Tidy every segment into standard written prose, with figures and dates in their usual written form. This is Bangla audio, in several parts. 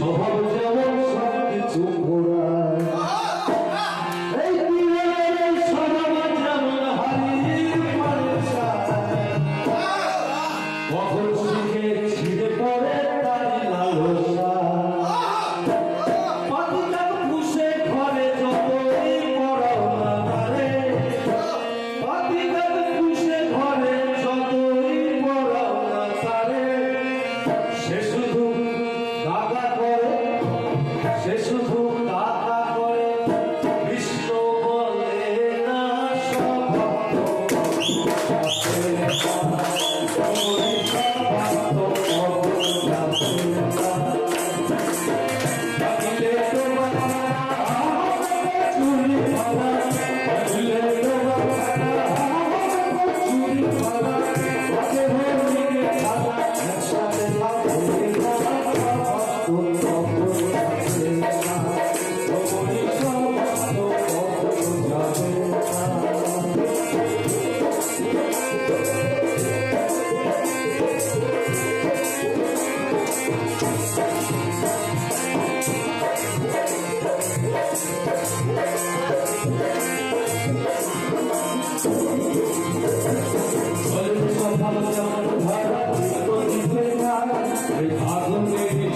স্বভাব যেমন সব কিছু ঘোরায় এই দিনের স্বভাব যেমন হারিয়ে মানুষা কখন শিখে ছিঁড়ে পড়ে তার লালসা পাতিকার পুষে ঘরে যতই পড়াও না তারে পাতিকার পুষে ঘরে যতই পড়াও না তারে সে শুধু গাগা করে সে শুধু গাগা করে কৃষ্ণ বলে না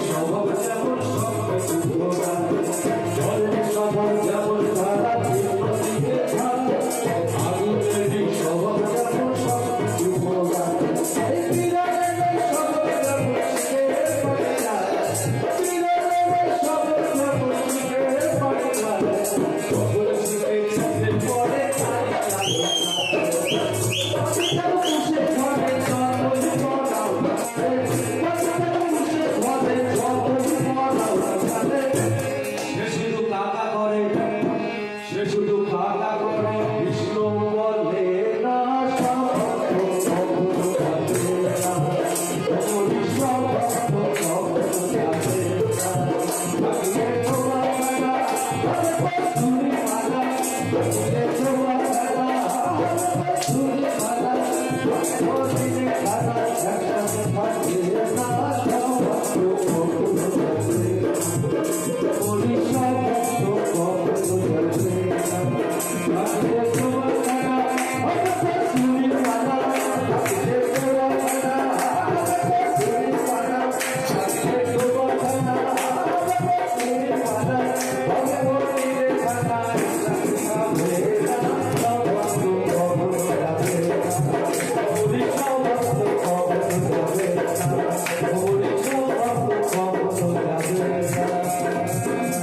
স্বভাব যেমন সব কিছু